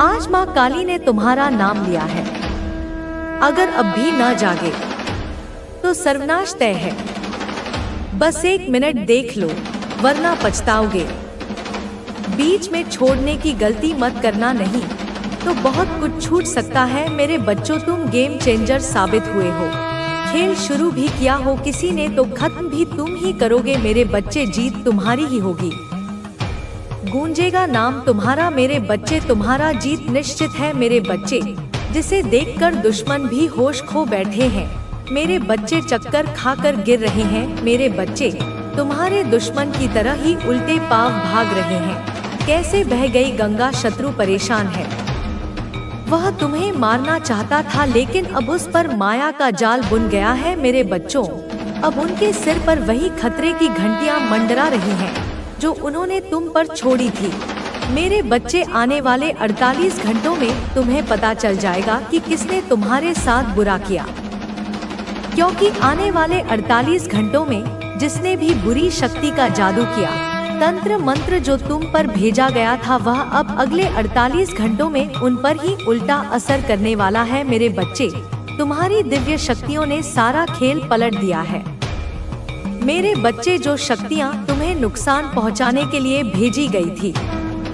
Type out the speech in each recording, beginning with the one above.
आज माँ काली ने तुम्हारा नाम लिया है। अगर अब भी न जागे तो सर्वनाश तय है। बस 1 मिनट देख लो, वरना पछताओगे। बीच में छोड़ने की गलती मत करना, नहीं तो बहुत कुछ छूट सकता है। मेरे बच्चों, तुम गेम चेंजर साबित हुए हो। खेल शुरू भी किया हो किसी ने तो खत्म भी तुम ही करोगे। मेरे बच्चे, जीत तुम्हारी ही होगी। गूंजेगा नाम तुम्हारा मेरे बच्चे, तुम्हारा जीत निश्चित है मेरे बच्चे। जिसे देखकर दुश्मन भी होश खो बैठे हैं मेरे बच्चे, चक्कर खाकर गिर रहे हैं मेरे बच्चे। तुम्हारे दुश्मन की तरह ही उल्टे पांव भाग रहे हैं। कैसे बह गई गंगा, शत्रु परेशान है। वह तुम्हें मारना चाहता था, लेकिन अब उस पर माया का जाल बुन गया है मेरे बच्चों। अब उनके सिर पर वही खतरे की घंटियां मंडरा रही हैं जो उन्होंने तुम पर छोड़ी थी। मेरे बच्चे, आने वाले 48 घंटों में तुम्हें पता चल जाएगा कि किसने तुम्हारे साथ बुरा किया। क्योंकि आने वाले 48 घंटों में जिसने भी बुरी शक्ति का जादू किया, तंत्र मंत्र जो तुम पर भेजा गया था, वह अब अगले 48 घंटों में उन पर ही उल्टा असर करने वाला है मेरे बच्चे। तुम्हारी दिव्य शक्तियों ने सारा खेल पलट दिया है मेरे बच्चे। जो शक्तियाँ तुम्हें नुकसान पहुँचाने के लिए भेजी गई थी,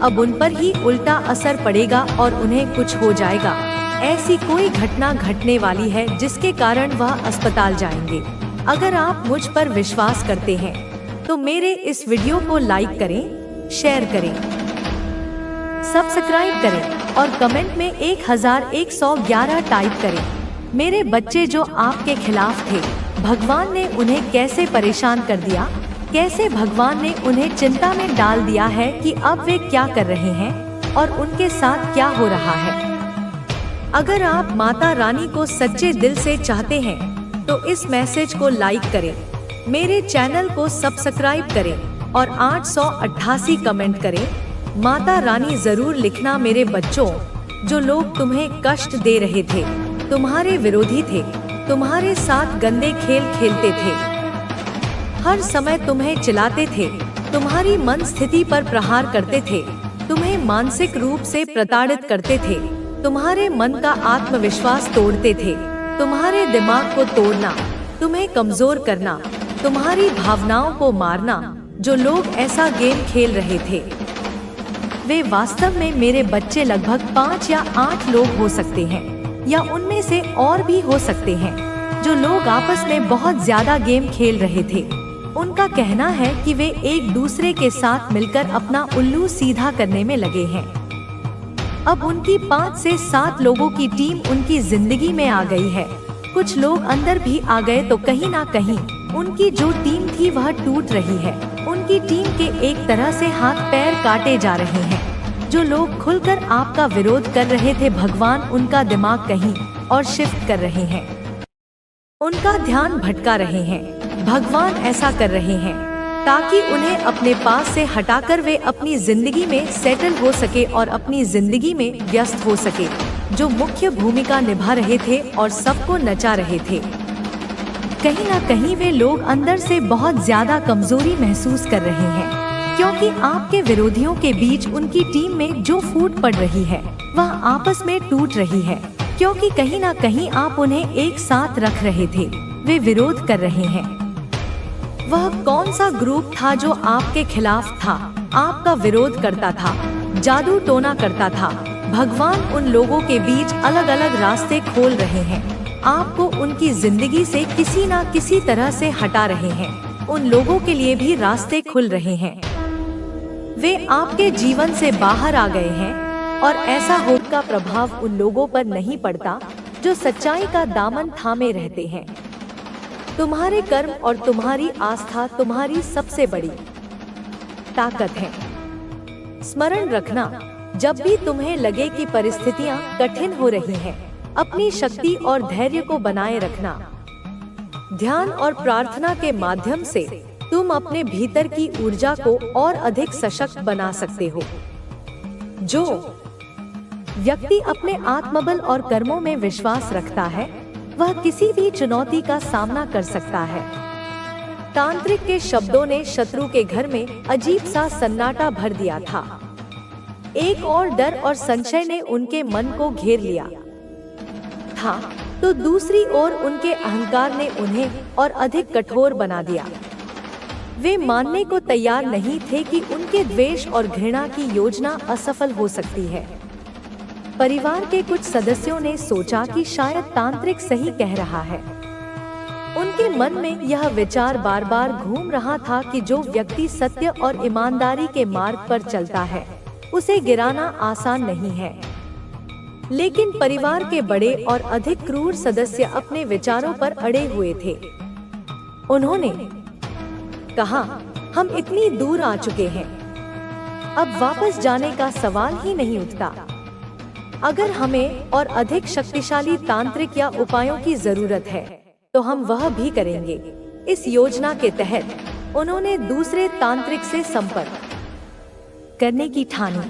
अब उन पर ही उल्टा असर पड़ेगा और उन्हें कुछ हो जाएगा। ऐसी कोई घटना घटने वाली है जिसके कारण वह अस्पताल जाएंगे। अगर आप मुझ पर विश्वास करते हैं तो मेरे इस वीडियो को लाइक करें, शेयर करें, सब्सक्राइब करें और कमेंट में 1111 टाइप करें। मेरे बच्चे, जो आपके खिलाफ थे, भगवान ने उन्हें कैसे परेशान कर दिया, कैसे भगवान ने उन्हें चिंता में डाल दिया है कि अब वे क्या कर रहे हैं और उनके साथ क्या हो रहा है। अगर आप माता रानी को सच्चे दिल से चाहते हैं तो इस मैसेज को लाइक करें, मेरे चैनल को सब्सक्राइब करें और 888 कमेंट करें। माता रानी जरूर लिखना मेरे बच्चों। जो लोग तुम्हें कष्ट दे रहे थे, तुम्हारे विरोधी थे, तुम्हारे साथ गंदे खेल खेलते थे, हर समय तुम्हें चिल्लाते थे, तुम्हारी मन स्थिति पर प्रहार करते थे, तुम्हें मानसिक रूप से प्रताड़ित करते थे, तुम्हारे मन का आत्मविश्वास तोड़ते थे, तुम्हारे दिमाग को तोड़ना, तुम्हें कमजोर करना, तुम्हारी भावनाओं को मारना, जो लोग ऐसा गेम खेल रहे थे, वे वास्तव में मेरे बच्चे लगभग 5 या 8 लोग हो सकते हैं, या उनमें से और भी हो सकते हैं। जो लोग आपस में बहुत ज्यादा गेम खेल रहे थे, उनका कहना है कि वे एक दूसरे के साथ मिलकर अपना उल्लू सीधा करने में लगे हैं। अब उनकी 5 से 7 लोगों की टीम उनकी जिंदगी में आ गई है। कुछ लोग अंदर भी आ गए तो कहीं ना कहीं उनकी जो टीम थी वह टूट रही है। उनकी टीम के एक तरह से हाथ पैर काटे जा रहे हैं। जो लोग खुलकर आपका विरोध कर रहे थे, भगवान उनका दिमाग कहीं और शिफ्ट कर रहे हैं, उनका ध्यान भटका रहे हैं। भगवान ऐसा कर रहे हैं ताकि उन्हें अपने पास से हटाकर वे अपनी जिंदगी में सेटल हो सके और अपनी जिंदगी में व्यस्त हो सके। जो मुख्य भूमिका निभा रहे थे और सबको नचा रहे थे, कहीं ना कहीं वे लोग अंदर से बहुत ज्यादा कमजोरी महसूस कर रहे हैं, क्योंकि आपके विरोधियों के बीच उनकी टीम में जो फूट पड़ रही है वह आपस में टूट रही है, क्योंकि कहीं ना कहीं आप उन्हें एक साथ रख रहे थे। वे विरोध कर रहे हैं। वह कौन सा ग्रुप था जो आपके खिलाफ था, आपका विरोध करता था, जादू टोना करता था? भगवान उन लोगों के बीच अलग अलग रास्ते खोल रहे हैं। आपको उनकी जिंदगी से किसी ना किसी तरह से हटा रहे हैं। उन लोगों के लिए भी रास्ते खुल रहे हैं। वे आपके जीवन से बाहर आ गए हैं और ऐसा होप का प्रभाव उन लोगों पर नहीं पड़ता जो सच्चाई का दामन थामे रहते हैं। तुम्हारे कर्म और तुम्हारी आस्था तुम्हारी सबसे बड़ी ताकत है। स्मरण रखना, जब भी तुम्हें लगे कि परिस्थितियां कठिन हो रही हैं, अपनी शक्ति और धैर्य को बनाए रखना। ध्यान और प्रार्थना के माध्यम से तुम अपने भीतर की ऊर्जा को और अधिक सशक्त बना सकते हो। जो व्यक्ति अपने आत्मबल और कर्मों में विश्वास रखता है, वह किसी भी चुनौती का सामना कर सकता है। तांत्रिक के शब्दों ने शत्रु के घर में अजीब सा सन्नाटा भर दिया था। एक और डर और संशय ने उनके मन को घेर लिया था, तो दूसरी ओर उनके अहंकार ने उन्हें और अधिक कठोर बना दिया। वे मानने को तैयार नहीं थे कि उनके द्वेष और घृणा की योजना असफल हो सकती है। परिवार के कुछ सदस्यों ने सोचा कि शायद तांत्रिक सही कह रहा है। उनके मन में यह विचार बार बार घूम रहा था कि जो व्यक्ति सत्य और ईमानदारी के मार्ग पर चलता है, उसे गिराना आसान नहीं है। लेकिन परिवार के बड़े और अधिक क्रूर सदस्य अपने विचारों पर अड़े हुए थे। उन्होंने कहा, हम इतनी दूर आ चुके हैं, अब वापस जाने का सवाल ही नहीं उठता। अगर हमें और अधिक शक्तिशाली तांत्रिक या उपायों की जरूरत है, तो हम वह भी करेंगे। इस योजना के तहत उन्होंने दूसरे तांत्रिक से संपर्क करने की ठानी।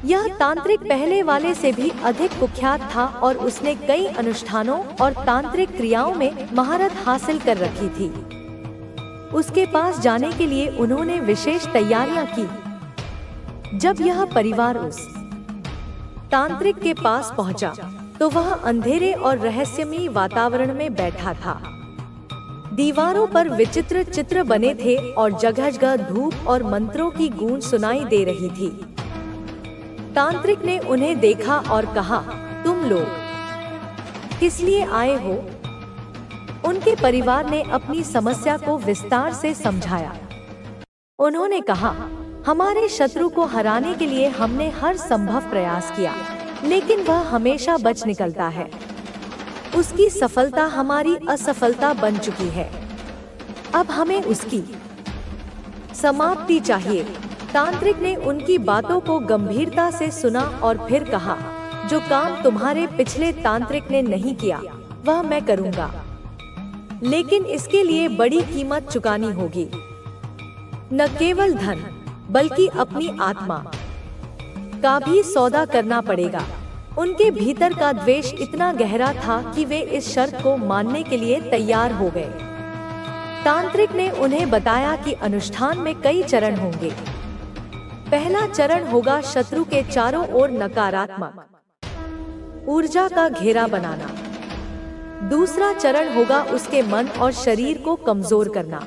यह तांत्रिक पहले वाले से भी अधिक कुख्यात था और उसने कई अनुष्ठानों और तांत्रिक क्रियाओं में महारत हासिल कर रखी थी। उसके पास जाने के लिए उन्होंने विशेष तैयारियां की। जब यह परिवार उस तांत्रिक के पास पहुंचा, तो वह अंधेरे और रहस्यमयी वातावरण में बैठा था। दीवारों पर विचित्र चित्र बने थे और जगह-जगह धूप और मंत्रों की गूंज सुनाई दे रही थी। तांत्रिक ने उन्हें देखा और कहा, तुम लोग किस लिए आए हो? उनके परिवार ने अपनी समस्या को विस्तार से समझाया। उन्होंने कहा, हमारे शत्रु को हराने के लिए हमने हर संभव प्रयास किया, लेकिन वह हमेशा बच निकलता है। उसकी सफलता हमारी असफलता बन चुकी है। अब हमें उसकी समाप्ति चाहिए। तांत्रिक ने उनकी बातों को गंभीरता से सुना और फिर कहा, जो काम तुम्हारे पिछले तांत्रिक ने नहीं किया, वह मैं करूंगा, लेकिन इसके लिए बड़ी कीमत चुकानी होगी। न केवल धन, बल्कि अपनी आत्मा का भी सौदा करना पड़ेगा। उनके भीतर का द्वेष इतना गहरा था कि वे इस शर्त को मानने के लिए तैयार हो गए। तांत्रिक ने उन्हें बताया कि अनुष्ठान में कई चरण होंगे। पहला चरण होगा शत्रु के चारों ओर नकारात्मक ऊर्जा का घेरा बनाना। दूसरा चरण होगा उसके मन और शरीर को कमजोर करना।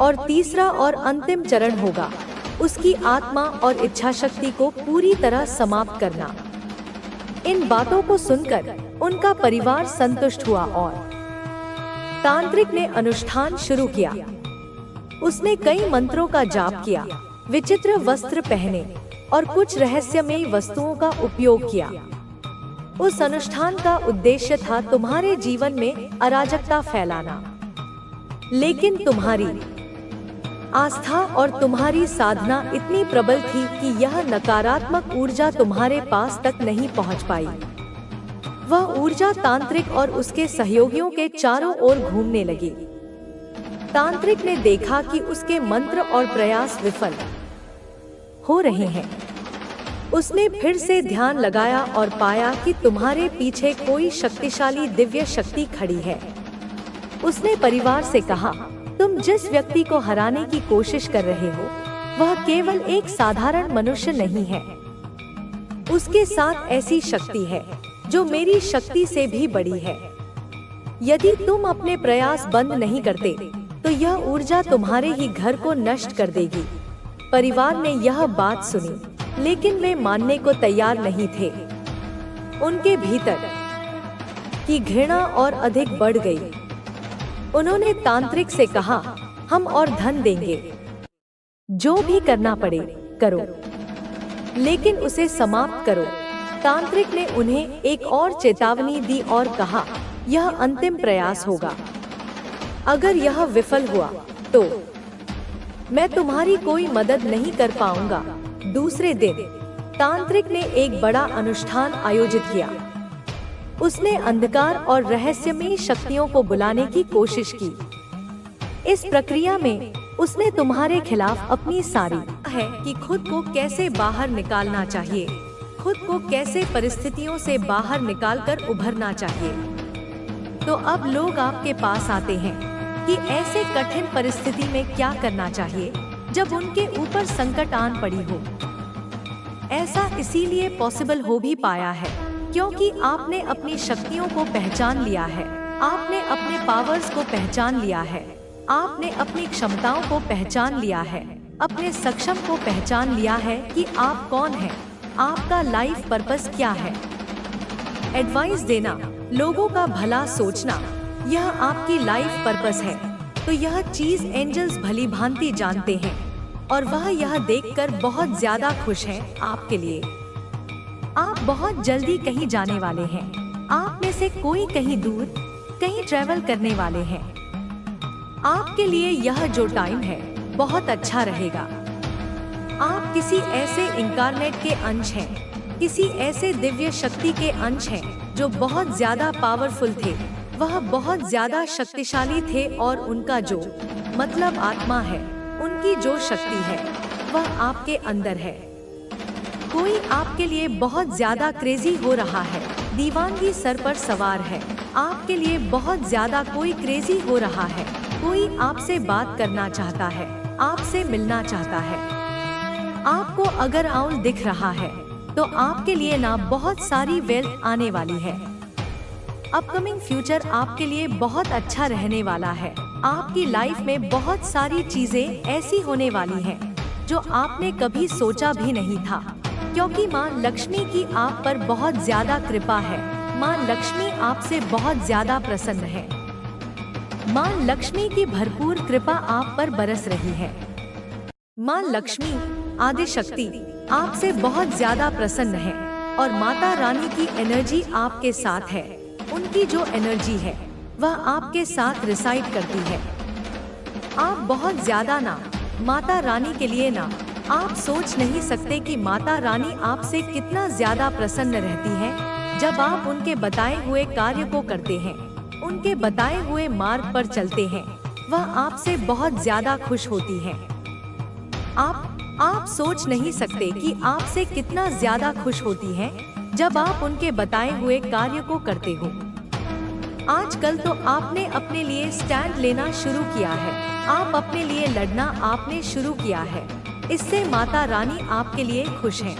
और तीसरा और अंतिम चरण होगा उसकी आत्मा और इच्छा शक्ति को पूरी तरह समाप्त करना। इन बातों को सुनकर उनका परिवार संतुष्ट हुआ और तांत्रिक ने अनुष्ठान शुरू किया। उसने कई मंत्रों का जाप किया, विचित्र वस्त्र पहने और कुछ रहस्यमयी वस्तुओं का उपयोग किया। उस अनुष्ठान का उद्देश्य था तुम्हारे जीवन में अराजकता फैलाना, लेकिन तुम्हारी आस्था और तुम्हारी साधना इतनी प्रबल थी कि यह नकारात्मक ऊर्जा तुम्हारे पास तक नहीं पहुंच पाई। वह ऊर्जा तांत्रिक और उसके सहयोगियों के चारों ओर घूमने लगी। तांत्रिक ने देखा कि उसके मंत्र और प्रयास विफल हो रहे हैं। उसने फिर से ध्यान लगाया और पाया कि तुम्हारे पीछे कोई शक्तिशाली दिव्य शक्ति खड़ी है। उसने परिवार से कहा, तुम जिस व्यक्ति को हराने की कोशिश कर रहे हो, वह केवल एक साधारण मनुष्य नहीं है। उसके साथ ऐसी शक्ति है जो मेरी शक्ति से भी बड़ी है। यदि तुम अपने प्रयास बंद नहीं करते, तो यह ऊर्जा तुम्हारे ही घर को नष्ट कर देगी। परिवार ने यह बात सुनी, लेकिन वे मानने को तैयार नहीं थे। उनके भीतर की घृणा और अधिक बढ़ गई। उन्होंने तांत्रिक से कहा, हम और धन देंगे, जो भी करना पड़े करो, लेकिन उसे समाप्त करो। तांत्रिक ने उन्हें एक और चेतावनी दी और कहा, यह अंतिम प्रयास होगा। अगर यह विफल हुआ, तो मैं तुम्हारी कोई मदद नहीं कर पाऊंगा। दूसरे दिन तांत्रिक ने एक बड़ा अनुष्ठान आयोजित किया। उसने अंधकार और रहस्यमयी शक्तियों को बुलाने की कोशिश की। इस प्रक्रिया में उसने तुम्हारे खिलाफ अपनी सारी है कि खुद को कैसे बाहर निकालना चाहिए, खुद को कैसे परिस्थितियों से बाहर निकालकर उभरना चाहिए। तो अब लोग आपके पास आते हैं कि ऐसे कठिन परिस्थिति में क्या करना चाहिए जब उनके ऊपर संकट आन पड़ी हो। ऐसा इसीलिए पॉसिबल हो भी पाया है क्योंकि आपने अपनी शक्तियों को पहचान लिया है, आपने अपने पावर्स को पहचान लिया है, आपने अपनी क्षमताओं को पहचान लिया है, अपने सक्षम को पहचान लिया है कि आप कौन हैं, आपका लाइफ पर्पस क्या है। एडवाइस देना, लोगों का भला सोचना, यह आपकी लाइफ पर्पस है। तो यह चीज एंजल्स भली भांति जानते हैं और वह यह देखकर बहुत ज्यादा खुश हैं आपके लिए। आप बहुत जल्दी कहीं जाने वाले हैं। आप में से कोई कहीं दूर कहीं ट्रैवल करने वाले हैं। आपके लिए यह जो टाइम है बहुत अच्छा रहेगा। आप किसी ऐसे इनकारनेट के अंश हैं, किसी ऐसे दिव्य शक्ति के अंश हैं जो बहुत ज्यादा पावरफुल थे, वह बहुत ज्यादा शक्तिशाली थे और उनका जो मतलब आत्मा है, उनकी जो शक्ति है वह आपके अंदर है। कोई आपके लिए बहुत ज्यादा क्रेजी हो रहा है, दीवानगी सर पर सवार है। आपके लिए बहुत ज्यादा कोई क्रेजी हो रहा है, कोई आपसे बात करना चाहता है, आपसे मिलना चाहता है। आपको अगर आउल दिख रहा है तो आपके लिए ना बहुत सारी वेल्थ आने वाली है। अपकमिंग फ्यूचर आपके लिए बहुत अच्छा रहने वाला है। आपकी लाइफ में बहुत सारी चीजें ऐसी होने वाली हैं जो आपने कभी सोचा भी नहीं था, क्योंकि माँ लक्ष्मी की आप पर बहुत ज्यादा कृपा है। माँ लक्ष्मी आपसे बहुत ज्यादा प्रसन्न है। माँ लक्ष्मी की भरपूर कृपा आप पर बरस रही है। माँ लक्ष्मी आदि शक्ति आपसे बहुत ज्यादा प्रसन्न है और माता रानी की एनर्जी आपके साथ है। उनकी जो एनर्जी है वह आपके साथ रिसाइड करती है। आप बहुत ज्यादा ना माता रानी के लिए ना, आप सोच नहीं सकते कि माता रानी आपसे कितना ज्यादा प्रसन्न रहती है जब आप उनके बताए हुए कार्य को करते हैं, उनके बताए हुए मार्ग पर चलते हैं। वह आपसे बहुत ज्यादा खुश होती है। आप सोच नहीं सकते कि आपसे कितना ज्यादा खुश होती है जब आप उनके बताए हुए कार्य को करते हो। आजकल तो आपने अपने लिए स्टैंड लेना शुरू किया है, आप अपने लिए लड़ना आपने शुरू किया है। इससे माता रानी आपके लिए खुश हैं।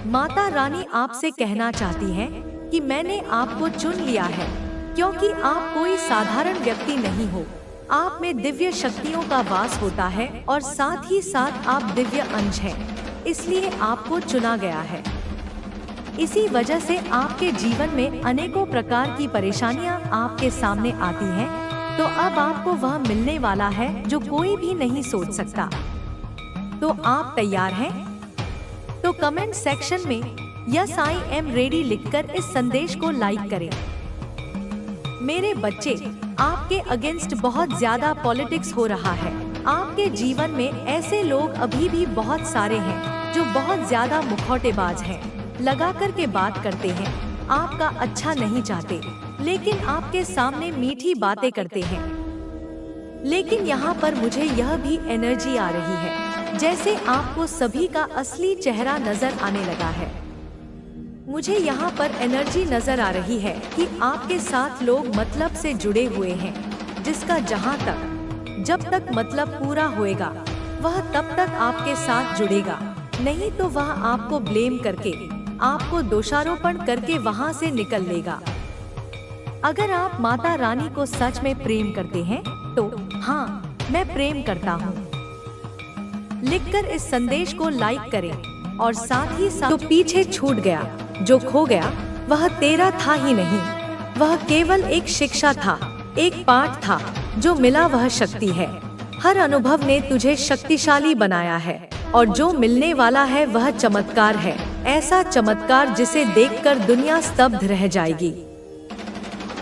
माता रानी आपसे कहना चाहती हैं कि मैंने आपको चुन लिया है, क्योंकि आप कोई साधारण व्यक्ति नहीं हो। आप में दिव्य शक्तियों का वास होता है और साथ ही साथ आप दिव्य अंश हैं, इसलिए आपको चुना गया है। इसी वजह से आपके जीवन में अनेकों प्रकार की परेशानियां आपके सामने आती हैं, तो अब आपको वह मिलने वाला है जो कोई भी नहीं सोच सकता। तो आप तैयार हैं? तो कमेंट सेक्शन में यस आई एम रेडी लिखकर इस संदेश को लाइक करें। मेरे बच्चे, आपके अगेंस्ट बहुत ज्यादा पॉलिटिक्स हो रहा है। आपके जीवन में ऐसे लोग अभी भी बहुत सारे हैं जो बहुत ज्यादा मुखौटेबाज हैं, लगा कर के बात करते हैं, आपका अच्छा नहीं चाहते, लेकिन आपके सामने मीठी बातें करते हैं। लेकिन यहाँ पर मुझे यह भी एनर्जी आ रही है जैसे आपको सभी का असली चेहरा नजर आने लगा है। मुझे यहाँ पर एनर्जी नजर आ रही है कि आपके साथ लोग मतलब से जुड़े हुए हैं, जिसका जहाँ तक जब तक मतलब पूरा होएगा वह तब तक आपके साथ जुड़ेगा, नहीं तो वह आपको ब्लेम करके, आपको दोषारोपण करके वहाँ से निकल लेगा। अगर आप माता रानी को सच में प्रेम करते हैं तो हाँ, मैं प्रेम करता हूँ लिखकर इस संदेश को लाइक करें और साथ ही साथ। तो पीछे छूट गया, जो खो गया वह तेरा था ही नहीं, वह केवल एक शिक्षा था, एक पाठ था। जो मिला वह शक्ति है। हर अनुभव ने तुझे शक्तिशाली बनाया है और जो मिलने वाला है वह चमत्कार है, ऐसा चमत्कार जिसे देखकर दुनिया स्तब्ध रह जाएगी।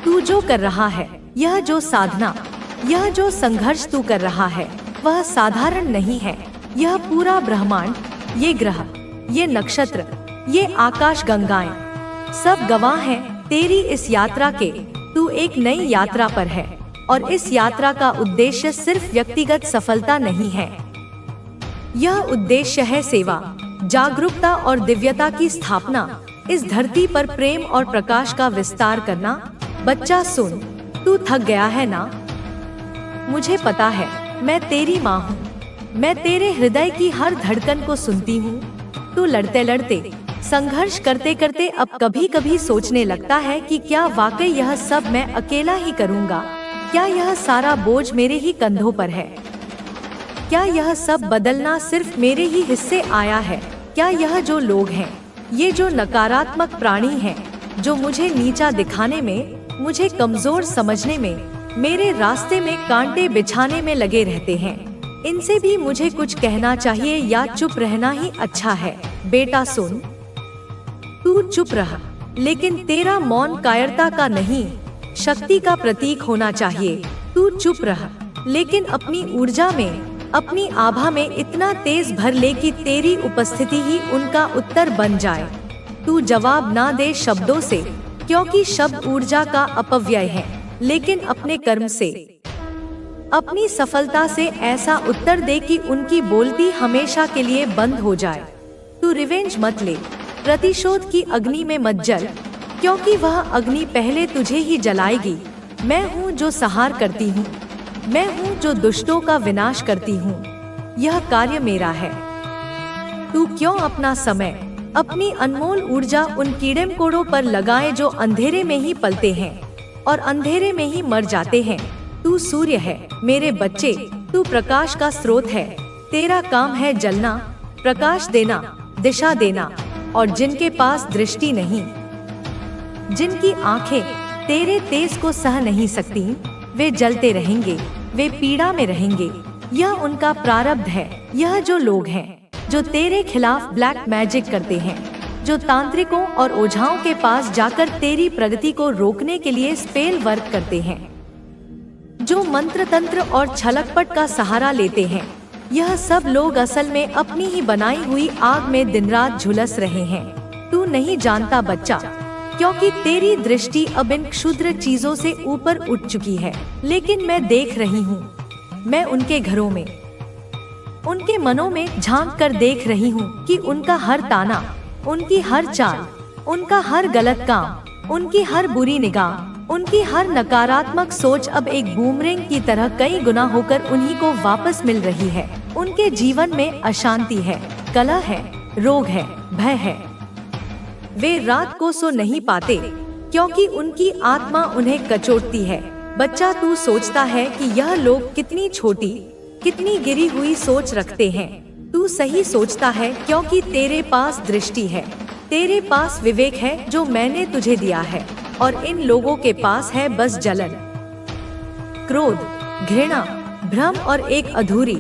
तू जो कर रहा है, यह जो साधना, यह जो संघर्ष तू कर रहा है वह साधारण नहीं है। यह पूरा ब्रह्मांड, ये ग्रह, ये नक्षत्र, ये आकाश गंगाएं सब गवाह हैं तेरी इस यात्रा के। तू एक नई यात्रा पर है और इस यात्रा का उद्देश्य सिर्फ व्यक्तिगत सफलता नहीं है। यह उद्देश्य है सेवा, जागरूकता और दिव्यता की स्थापना, इस धरती पर प्रेम और प्रकाश का विस्तार करना। बच्चा सुन, तू थक गया है ना? मुझे पता है, मैं तेरी माँ हूँ। मैं तेरे हृदय की हर धड़कन को सुनती हूँ। तू लड़ते लड़ते, संघर्ष करते करते अब कभी कभी सोचने लगता है कि क्या वाकई यह सब मैं अकेला ही करूँगा? क्या यह सारा बोझ मेरे ही कंधों पर है? क्या यह सब बदलना सिर्फ मेरे ही हिस्से आया है? क्या यह जो लोग हैं, ये जो नकारात्मक प्राणी हैं, जो मुझे नीचा दिखाने में, मुझे कमजोर समझने में, मेरे रास्ते में कांटे बिछाने में लगे रहते हैं, इनसे भी मुझे कुछ कहना चाहिए या चुप रहना ही अच्छा है? बेटा सुन, तू चुप रहा, लेकिन तेरा मौन कायरता का नहीं, शक्ति का प्रतीक होना चाहिए। तू चुप रहा, लेकिन अपनी ऊर्जा में, अपनी आभा में इतना तेज भर ले कि तेरी उपस्थिति ही उनका उत्तर बन जाए। तू जवाब ना दे शब्दों से, क्योंकि शब्द ऊर्जा का अपव्यय है, लेकिन अपने कर्म से, अपनी सफलता से ऐसा उत्तर दे कि उनकी बोलती हमेशा के लिए बंद हो जाए। तू रिवेंज मत ले, प्रतिशोध की अग्नि में मत जल, क्योंकि वह अग्नि पहले तुझे ही जलाएगी। मैं हूँ जो संहार करती हूँ, मैं हूँ जो दुष्टों का विनाश करती हूँ, यह कार्य मेरा है। तू क्यों अपना समय, अपनी अनमोल ऊर्जा उन कीड़े मकोड़ों पर लगाए जो अंधेरे में ही पलते हैं और अंधेरे में ही मर जाते हैं? तू सूर्य है मेरे बच्चे, तू प्रकाश का स्रोत है। तेरा काम है जलना, प्रकाश देना, दिशा देना, और जिनके पास दृष्टि नहीं, जिनकी आंखें तेरे तेज को सह नहीं सकती, वे जलते रहेंगे, वे पीड़ा में रहेंगे। यह उनका प्रारब्ध है। यह जो लोग हैं जो तेरे खिलाफ ब्लैक मैजिक करते हैं, जो तांत्रिकों और ओझाओं के पास जाकर तेरी प्रगति को रोकने के लिए स्पेल वर्क करते हैं, जो मंत्र तंत्र और छलकपट का सहारा लेते हैं, यह सब लोग असल में अपनी ही बनाई हुई आग में दिन रात झुलस रहे हैं। तू नहीं जानता बच्चा, क्योंकि तेरी दृष्टि अब इन क्षुद्र चीजों से ऊपर उठ चुकी है। लेकिन मैं देख रही हूँ, मैं उनके घरों में, उनके मनों में झांक कर देख रही हूँ कि उनका हर ताना, उनकी हर चाल, उनका हर गलत काम, उनकी हर बुरी निगाह, उनकी हर नकारात्मक सोच अब एक बूमरैंग की तरह कई गुना होकर उन्हीं को वापस मिल रही है। उनके जीवन में अशांति है, कलह है, रोग है, भय है। वे रात को सो नहीं पाते, क्योंकि उनकी आत्मा उन्हें कचोटती है। बच्चा, तू सोचता है कि यह लोग कितनी छोटी, कितनी गिरी हुई सोच रखते हैं। तू सही सोचता है, क्योंकि तेरे पास दृष्टि है, तेरे पास विवेक है जो मैंने तुझे दिया है, और इन लोगों के पास है बस जलन, क्रोध, घृणा, भ्रम और एक अधूरी,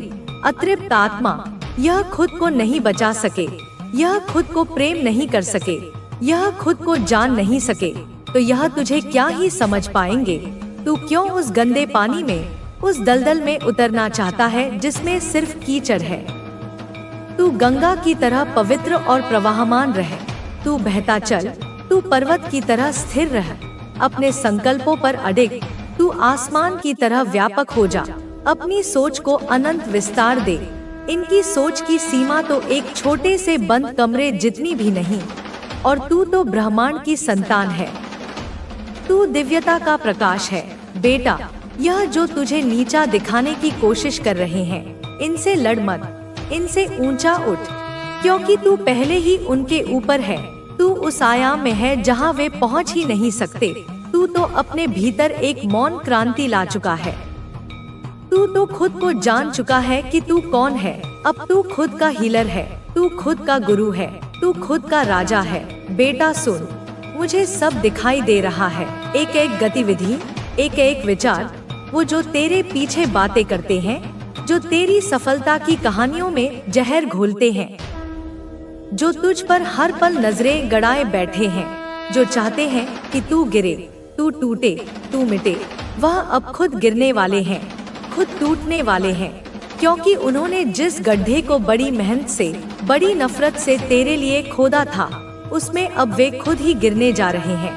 अतृप्त आत्मा। यह खुद को नहीं बचा सके, यह खुद को प्रेम नहीं कर सके, यह खुद को जान नहीं सके, तो यह तुझे क्या ही समझ पाएंगे। तू क्यों उस गंदे पानी में, उस दलदल में उतरना चाहता है जिसमें सिर्फ कीचड़ है? तू गंगा की तरह पवित्र और प्रवाहमान रहे। तू बहता चल, तू पर्वत की तरह स्थिर रह, अपने संकल्पों पर अडिग। तू आसमान की तरह व्यापक हो जा, अपनी सोच को अनंत विस्तार दे। इनकी सोच की सीमा तो एक छोटे से बंद कमरे जितनी भी नहीं, और तू तो ब्रह्मांड की संतान है। तू दिव्यता का प्रकाश है। बेटा, यह जो तुझे नीचा दिखाने की कोशिश कर रहे हैं, इनसे लड़ मत, इनसे ऊंचा उठ, क्योंकि तू पहले ही उनके ऊपर है। तू उस आयाम में है जहां वे पहुंच ही नहीं सकते। तू तो अपने भीतर एक मौन क्रांति ला चुका है। तू तो खुद को जान चुका है कि तू कौन है। अब तू खुद का हीलर है, तू खुद का गुरु है, तू खुद का राजा है। बेटा सुन, मुझे सब दिखाई दे रहा है, एक एक गतिविधि, एक एक विचार। वो जो तेरे पीछे बातें करते हैं, जो तेरी सफलता की कहानियों में जहर घोलते हैं, जो तुझ पर हर पल नजरें गड़ाए बैठे हैं, जो चाहते हैं कि तू गिरे, तू टूटे, तू मिटे, वह अब खुद गिरने वाले हैं, खुद टूटने वाले हैं, क्योंकि उन्होंने जिस गड्ढे को बड़ी मेहनत से, बड़ी नफरत से तेरे लिए खोदा था, उसमें अब वे खुद ही गिरने जा रहे हैं।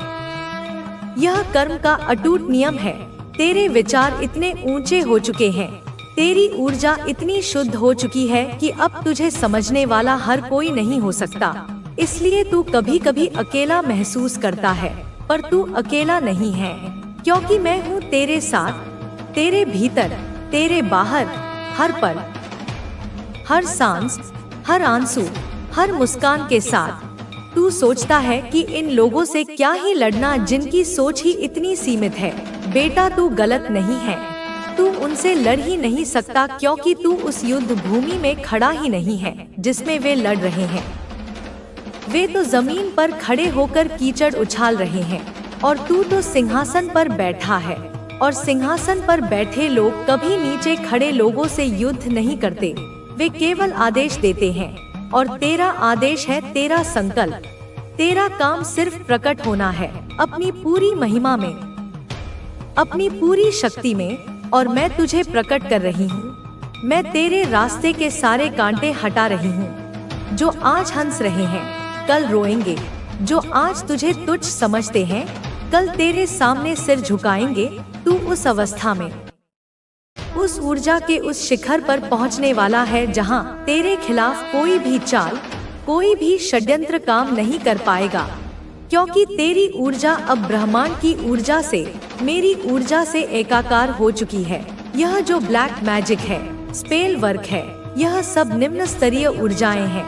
यह कर्म का अटूट नियम है। तेरे विचार इतने ऊंचे हो चुके हैं, तेरी ऊर्जा इतनी शुद्ध हो चुकी है कि अब तुझे समझने वाला हर कोई नहीं हो सकता। इसलिए तू कभी कभी अकेला महसूस करता है, पर तू अकेला नहीं है, क्योंकि मैं हूँ तेरे साथ, तेरे भीतर, तेरे बाहर, हर पल, हर सांस, हर आंसू, हर मुस्कान के साथ तू सोचता है कि इन लोगों से क्या ही लड़ना जिनकी सोच ही इतनी सीमित है। बेटा तू गलत नहीं है, तू उनसे लड़ ही नहीं सकता क्योंकि तू उस युद्ध भूमि में खड़ा ही नहीं है जिसमें वे लड़ रहे हैं। वे तो जमीन पर खड़े होकर कीचड़ उछाल रहे हैं और तू तो सिंहासन पर बैठा है, और सिंहासन पर बैठे लोग कभी नीचे खड़े लोगों से युद्ध नहीं करते, वे केवल आदेश देते हैं। और तेरा आदेश है तेरा संकल्प, तेरा काम सिर्फ प्रकट होना है अपनी पूरी महिमा में, अपनी पूरी शक्ति में, और मैं तुझे प्रकट कर रही हूँ। मैं तेरे रास्ते के सारे कांटे हटा रही हूँ। जो आज हंस रहे हैं कल रोएंगे, जो आज तुझे तुच्छ समझते हैं कल तेरे सामने सिर झुकाएंगे। तू उस अवस्था में, उस ऊर्जा के उस शिखर पर पहुंचने वाला है जहां तेरे खिलाफ कोई भी चाल, कोई भी षड्यंत्र काम नहीं कर पाएगा, क्योंकि तेरी ऊर्जा अब ब्रह्मांड की ऊर्जा से, मेरी ऊर्जा से एकाकार हो चुकी है। यह जो ब्लैक मैजिक है, स्पेल वर्क है, यह सब निम्न स्तरीय ऊर्जाएं हैं,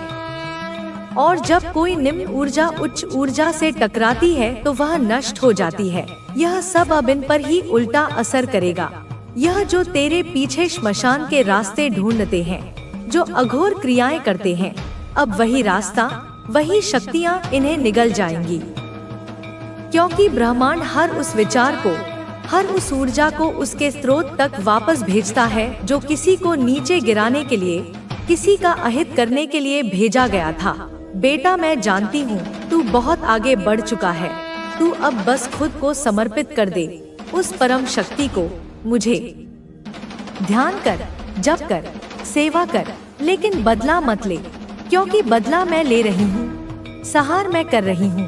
और जब कोई निम्न ऊर्जा उच्च ऊर्जा से टकराती है तो वह नष्ट हो जाती है। यह सब अब इन पर ही उल्टा असर करेगा। यह जो तेरे पीछे श्मशान के रास्ते ढूंढते हैं, जो अघोर क्रियाएं करते हैं, अब वही रास्ता, वही शक्तियां इन्हें निगल जाएंगी, क्योंकि ब्रह्मांड हर उस विचार को, हर उस ऊर्जा को उसके स्रोत तक वापस भेजता है जो किसी को नीचे गिराने के लिए, किसी का अहित करने के लिए भेजा गया था। बेटा मैं जानती हूँ तू बहुत आगे बढ़ चुका है, तू अब बस खुद को समर्पित कर दे उस परम शक्ति को। मुझे ध्यान कर, जप कर, सेवा कर, लेकिन बदला मत ले, क्योंकि बदला मैं ले रही हूँ, सहार मैं कर रही हूँ।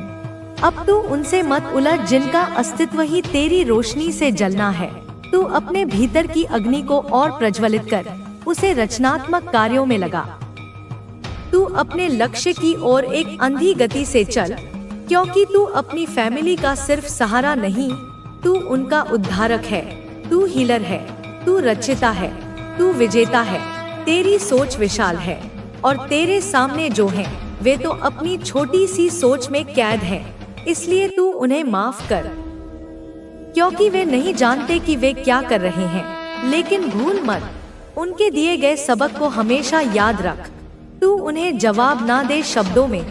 अब तू उनसे मत उलझ जिनका अस्तित्व ही तेरी रोशनी से जलना है। तू अपने भीतर की अग्नि को और प्रज्वलित कर, उसे रचनात्मक कार्यों में लगा। तू अपने लक्ष्य की ओर एक अंधी गति से चल, क्योंकि तू अपनी फैमिली का सिर्फ सहारा नहीं, तू उनका उद्धारक है, तू हीलर है, तू रचिता है, तू विजेता है। तेरी सोच विशाल है और तेरे सामने जो हैं, वे तो अपनी छोटी सी सोच में कैद हैं। इसलिए तू उन्हें माफ कर, क्योंकि वे नहीं जानते कि वे क्या कर रहे हैं। लेकिन भूल मत, उनके दिए गए सबक को हमेशा याद रख। तू उन्हें जवाब ना दे शब्दों में,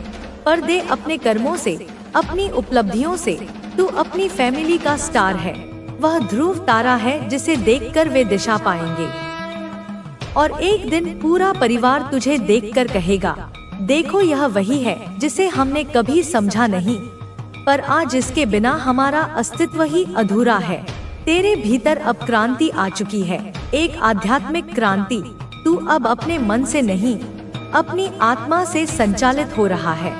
पर दे अपने कर्मों से, अपनी उपलब्धियों से। तू अपनी फैमिली का स्टार है, वह ध्रुव तारा है जिसे देखकर वे दिशा पाएंगे, और एक दिन पूरा परिवार तुझे देखकर कहेगा, देखो यह वही है जिसे हमने कभी समझा नहीं, पर आज इसके बिना हमारा अस्तित्व ही अधूरा है। तेरे भीतर अब क्रांति आ चुकी है, एक आध्यात्मिक क्रांति। तू अब अपने मन से नहीं, अपनी आत्मा से संचालित हो रहा है।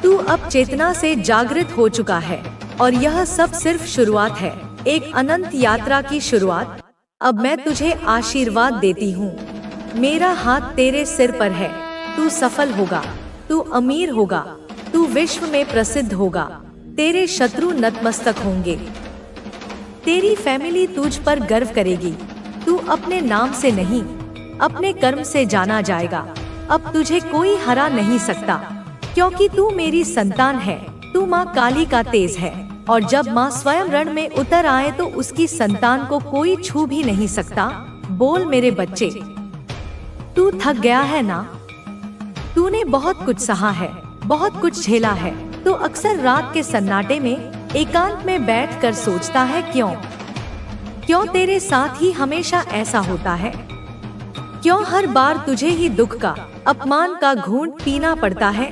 तू अब चेतना से जागृत हो चुका है, और यह सब सिर्फ शुरुआत है, एक अनंत यात्रा की शुरुआत। अब मैं तुझे आशीर्वाद देती हूँ, मेरा हाथ तेरे सिर पर है। तू सफल होगा, तू अमीर होगा, तू विश्व में प्रसिद्ध होगा, तेरे शत्रु नतमस्तक होंगे, तेरी फैमिली तुझ पर गर्व करेगी। तू अपने नाम से नहीं, अपने कर्म से जाना जाएगा। अब तुझे कोई हरा नहीं सकता, क्योंकि तू मेरी संतान है। तू माँ काली का तेज है, और जब माँ स्वयं रण में उतर आए तो उसकी संतान को कोई छू भी नहीं सकता। बोल मेरे बच्चे, तू थक गया है ना? तूने बहुत कुछ सहा है, बहुत कुछ झेला है, तो अक्सर रात के सन्नाटे में एकांत में बैठकर सोचता है क्यों तेरे साथ ही हमेशा ऐसा होता है? क्यों हर बार तुझे ही दुख का, अपमान का घूंट पीना पड़ता है?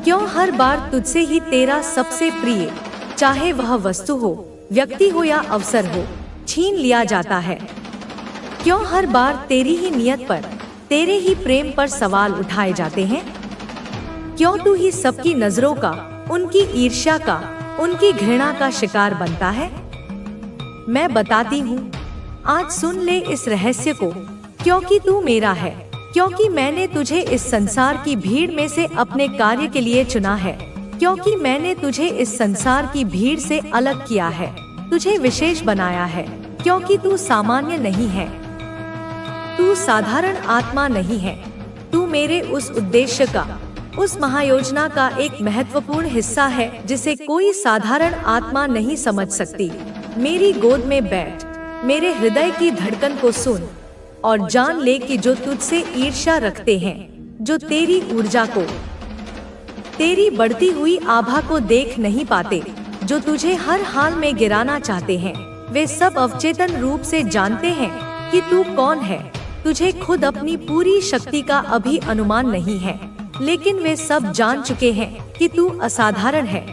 क्यों हर बार तुझसे ही तेरा सबसे प्रिय, चाहे वह वस्तु हो, व्यक्ति हो या अवसर हो, छीन लिया जाता है? क्यों हर बार तेरी ही नियत पर, तेरे ही प्रेम पर सवाल उठाए जाते हैं? क्यों तू ही सबकी नजरों का, उनकी ईर्ष्या का, उनकी घृणा का शिकार बनता है? मैं बताती हूँ, आज सुन ले इस रहस्य को, क्योंकि तू मेरा है, क्योंकि मैंने तुझे इस संसार की भीड़ में से अपने कार्य के लिए चुना है, क्योंकि मैंने तुझे इस संसार की भीड़ से अलग किया है, तुझे विशेष बनाया है, क्योंकि तू सामान्य नहीं है, तू साधारण आत्मा नहीं है, तू मेरे उस उद्देश्य का, उस महायोजना का एक महत्वपूर्ण हिस्सा है जिसे कोई साधारण आत्मा नहीं समझ सकती। मेरी गोद में बैठ, मेरे हृदय की धड़कन को सुन और जान ले कि जो तुझसे ईर्ष्या रखते हैं, जो तेरी ऊर्जा को, तेरी बढ़ती हुई आभा को देख नहीं पाते, जो तुझे हर हाल में गिराना चाहते हैं, वे सब अवचेतन रूप से जानते हैं कि तू कौन है। तुझे खुद अपनी पूरी शक्ति का अभी अनुमान नहीं है, लेकिन वे सब जान चुके हैं कि तू असाधारण है।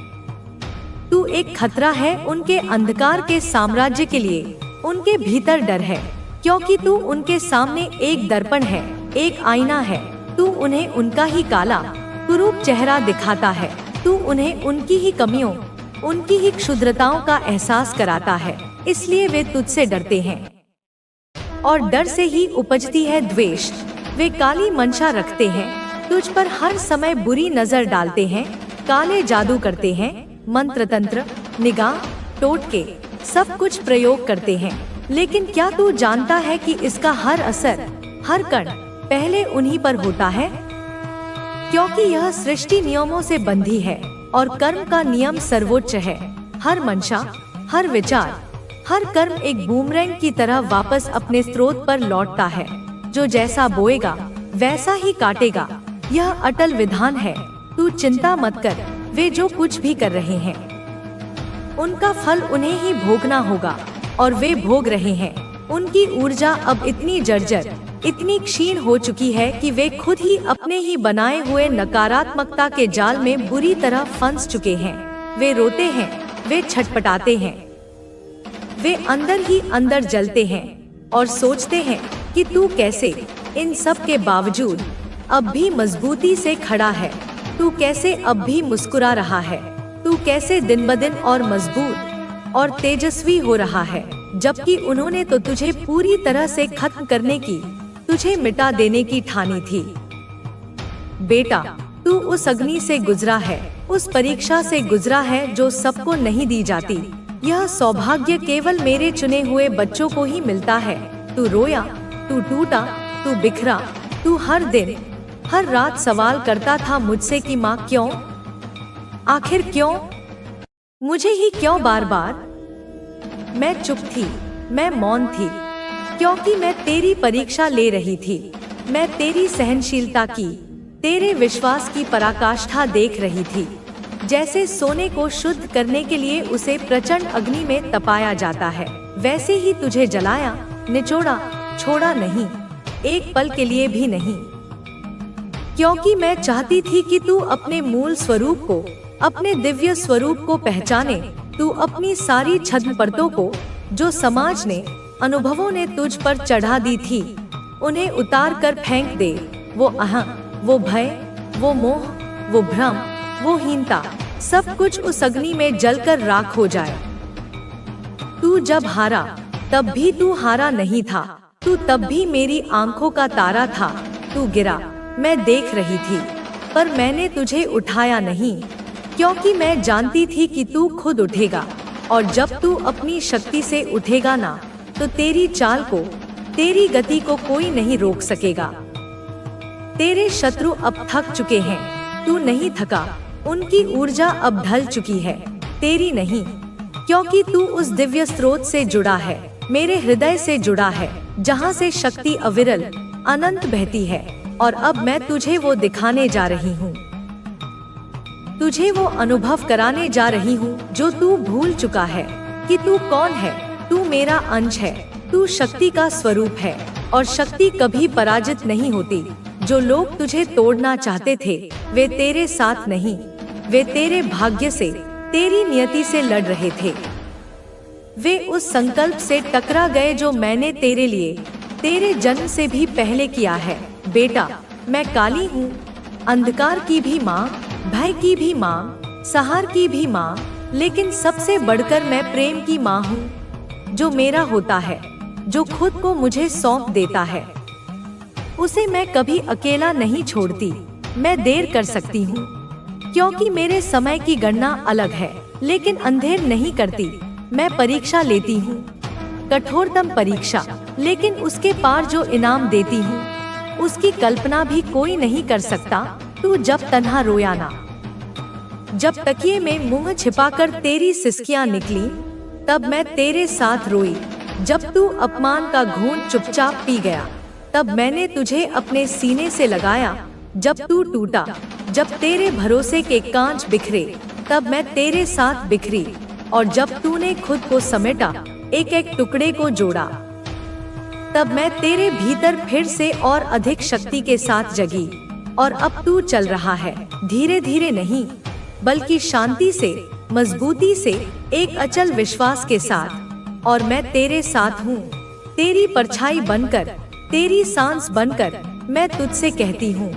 तू एक खतरा है उनके अंधकार के साम्राज्य के लिए। उनके भीतर डर है, क्योंकि तू उनके सामने एक दर्पण है, एक आईना है। तू उन्हें उनका ही काला, कुरूप चेहरा दिखाता है। तू उन्हें उनकी ही कमियों, उनकी ही क्षुद्रताओं का एहसास कराता है। इसलिए वे तुझसे डरते हैं, और डर से ही उपजती है द्वेष। वे काली मंशा रखते हैं, तुझ पर हर समय बुरी नजर डालते हैं, काले जादू करते हैं, मंत्र तंत्र, निगाह, टोटके, सब कुछ प्रयोग करते हैं। लेकिन क्या तू जानता है कि इसका हर असर, हर कण पहले उन्हीं पर होता है? क्योंकि यह सृष्टि नियमों से बंधी है और कर्म का नियम सर्वोच्च है। हर मंशा, हर विचार, हर कर्म एक बूमरैंग की तरह वापस अपने स्रोत पर लौटता है। जो जैसा बोएगा वैसा ही काटेगा। यह अटल विधान है। तू चिंता मत कर, वे जो कुछ भी कर रहे हैं उनका फल उन्हें ही भोगना होगा, और वे भोग रहे हैं। उनकी ऊर्जा अब इतनी जर्जर, इतनी क्षीण हो चुकी है कि वे खुद ही अपने ही बनाए हुए नकारात्मकता के जाल में बुरी तरह फंस चुके हैं। वे रोते हैं, वे छटपटाते हैं, वे अंदर ही अंदर जलते हैं और सोचते हैं कि तू कैसे इन सब के बावजूद अब भी मजबूती से खड़ा है। तू कैसे अब भी मुस्कुरा रहा है। तू कैसे दिन ब दिन और मजबूत और तेजस्वी हो रहा है, जबकि उन्होंने तो तुझे पूरी तरह से खत्म करने की, तुझे मिटा देने की ठानी थी। बेटा, तू उस अग्नि से गुजरा है, उस परीक्षा से गुजरा है जो सबको नहीं दी जाती। यह सौभाग्य केवल मेरे चुने हुए बच्चों को ही मिलता है। तू रोया, तू टूटा, तू बिखरा, तू हर दिन, हर रात सवाल करता था मुझसे कि माँ क्यों, आखिर क्यों, मुझे ही क्यों बार बार। मैं चुप थी, मैं मौन थी, क्योंकि मैं तेरी परीक्षा ले रही थी। मैं तेरी सहनशीलता की, तेरे विश्वास की पराकाष्ठा देख रही थी। जैसे सोने को शुद्ध करने के लिए उसे प्रचंड अग्नि में तपाया जाता है, वैसे ही तुझे जलाया, निचोड़ा, छोड़ा नहीं, एक पल के लिए भी नहीं। क्योंकि मैं चाहती थी कि तू अपने मूल स्वरूप को, अपने दिव्य स्वरूप को पहचाने। तू अपनी सारी छद्म परतों को, जो समाज ने, अनुभवों ने तुझ पर चढ़ा दी थी, उन्हें उतार कर फेंक दे। वो अहं, वो भय, वो मोह, वो भ्रम, वो हीनता, सब कुछ उस अग्नि में जलकर राख हो जाए। तू जब हारा, तब भी तू हारा नहीं था। तू तब भी मेरी आंखों का तारा था। तू गिरा, मैं देख रही थी, पर मैंने तुझे उठाया नहीं, क्योंकि मैं जानती थी कि तू खुद उठेगा, और जब तू अपनी शक्ति से उठेगा ना, तो तेरी चाल को, तेरी गति को कोई नहीं रोक सकेगा। तेरे शत्रु अब थक चुके हैं, तू नहीं थका। उनकी ऊर्जा अब ढल चुकी है, तेरी नहीं, क्योंकि तू उस दिव्य स्रोत से जुड़ा है, मेरे हृदय से जुड़ा है, जहाँ से शक्ति अविरल, अनंत बहती है। और अब मैं तुझे वो दिखाने जा रही हूँ, तुझे वो अनुभव कराने जा रही हूँ जो तू भूल चुका है कि तू कौन है। तू मेरा अंश है, तू शक्ति का स्वरूप है, और शक्ति कभी पराजित नहीं होती। जो लोग तुझे तोड़ना चाहते थे, वे तेरे साथ नहीं, वे तेरे भाग्य से, तेरी नियति से लड़ रहे थे। वे उस संकल्प से टकरा गए जो मैंने तेरे लिए, तेरे जन्म से भी पहले किया है। बेटा, मैं काली हूँ, अंधकार की भी माँ, भय की भी माँ, सहार की भी माँ, लेकिन सबसे बढ़कर मैं प्रेम की माँ हूँ। जो मेरा होता है, जो खुद को मुझे सौंप देता है, उसे मैं कभी अकेला नहीं छोड़ती। मैं देर कर सकती हूँ, क्योंकि मेरे समय की गणना अलग है, लेकिन अंधेर नहीं करती। मैं परीक्षा लेती हूँ, कठोरतम परीक्षा, लेकिन उसके पार जो इनाम देती हूँ, उसकी कल्पना भी कोई नहीं कर सकता। तू जब तन्हा रोया ना, जब तकिए में मुंह छिपाकर तेरी सिसकियां निकली, तब मैं तेरे साथ रोई। जब तू अपमान का घूंट चुपचाप पी गया, तब मैंने तुझे अपने सीने से लगाया। जब तू टूटा, जब तेरे भरोसे के कांच बिखरे, तब मैं तेरे साथ बिखरी। और जब तूने खुद को समेटा, एक एक टुकड़े को जोड़ा, तब मैं तेरे भीतर फिर से और अधिक शक्ति के साथ जगी। और अब तू चल रहा है, धीरे धीरे नहीं, बल्कि शांति से, मजबूती से, एक अचल विश्वास के साथ। और मैं तेरे साथ हूँ, तेरी परछाई बनकर, तेरी सांस बनकर मैं तुझसे कहती हूँ,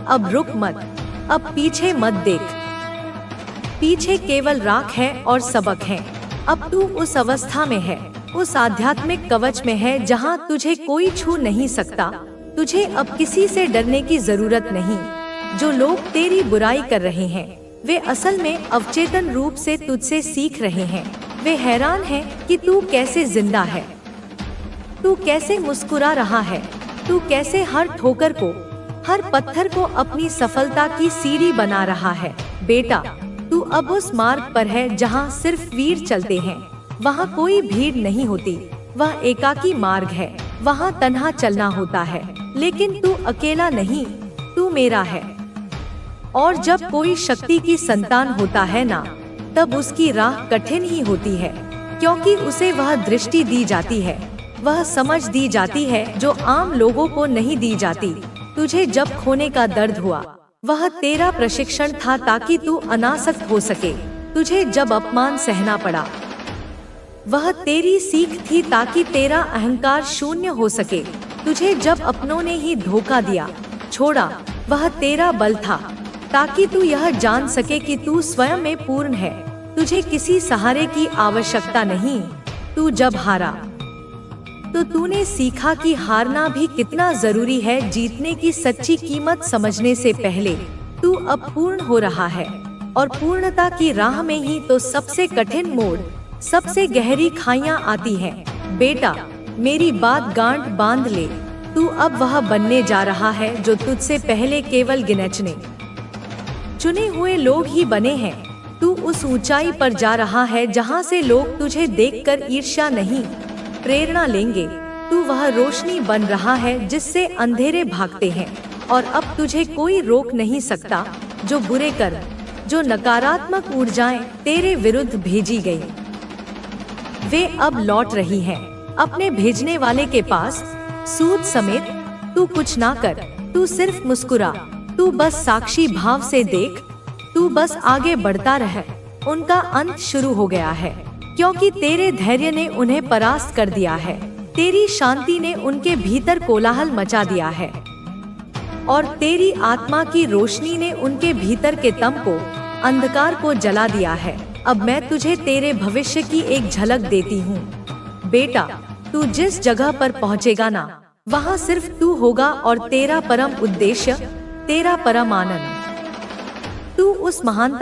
अब रुक मत, अब पीछे मत देख। पीछे केवल राख है और सबक है। अब तू उस अवस्था में है, उस आध्यात्मिक कवच में है जहाँ तुझे कोई छू नहीं सकता। तुझे अब किसी से डरने की जरूरत नहीं। जो लोग तेरी बुराई कर रहे हैं, वे असल में अवचेतन रूप से तुझसे सीख रहे हैं। वे हैरान हैं कि तू कैसे जिंदा है, तू कैसे मुस्कुरा रहा है, तू कैसे हर ठोकर को, हर पत्थर को अपनी सफलता की सीढ़ी बना रहा है। बेटा, तू अब उस मार्ग पर है जहाँ सिर्फ वीर चलते हैं। वहाँ कोई भीड़ नहीं होती, वह एकाकी मार्ग है। वहाँ तन्हा चलना होता है, लेकिन तू अकेला नहीं, तू मेरा है। और जब कोई शक्ति की संतान होता है ना, तब उसकी राह कठिन ही होती है, क्योंकि उसे वह दृष्टि दी जाती है, वह समझ दी जाती है जो आम लोगों को नहीं दी जाती। तुझे जब खोने का दर्द हुआ, वह तेरा प्रशिक्षण था ताकि तू अनासक्त हो सके। तुझे जब अपमान सहना पड़ा, वह तेरी सीख थी ताकि तेरा अहंकार शून्य हो सके। तुझे जब अपनों ने ही धोखा दिया, छोड़ा, वह तेरा बल था ताकि तू यह जान सके कि तू स्वयं में पूर्ण है। तुझे किसी सहारे की आवश्यकता नहीं। तू जब हारा, तो तूने सीखा कि हारना भी कितना जरूरी है जीतने की सच्ची कीमत समझने से पहले। तू अब पूर्ण हो रहा है, और पूर्णता की राह में ही तो सबसे कठिन मोड़, सबसे गहरी खाइयां आती हैं। बेटा, मेरी बात गांठ बांध ले। तू अब वह बनने जा रहा है जो तुझसे पहले केवल गिनचने चुने हुए लोग ही बने हैं। तू उस ऊंचाई पर जा रहा है जहां से लोग तुझे देखकर ईर्ष्या नहीं, प्रेरणा लेंगे। तू वह रोशनी बन रहा है जिससे अंधेरे भागते हैं। और अब तुझे कोई रोक नहीं सकता। जो बुरे कर्म, जो नकारात्मक ऊर्जाएं तेरे विरुद्ध भेजी गई, वे अब लौट रही हैं अपने भेजने वाले के पास, सूद समेत। तू कुछ ना कर, तू सिर्फ मुस्कुरा, तू बस साक्षी भाव से देख, तू बस आगे बढ़ता रह। उनका अंत शुरू हो गया है, क्योंकि तेरे धैर्य ने उन्हें परास्त कर दिया है। तेरी शांति ने उनके भीतर कोलाहल मचा दिया है, और तेरी आत्मा की रोशनी ने उनके भीतर के तम को, अंधकार को जला दिया है। अब मैं तुझे तेरे भविष्य की एक झलक देती हूँ। बेटा, तू जिस जगह पर पहुँचेगा ना, वहाँ सिर्फ तू होगा और तेरा परम उद्देश्य, तेरा परम आनंद। तू उस महानता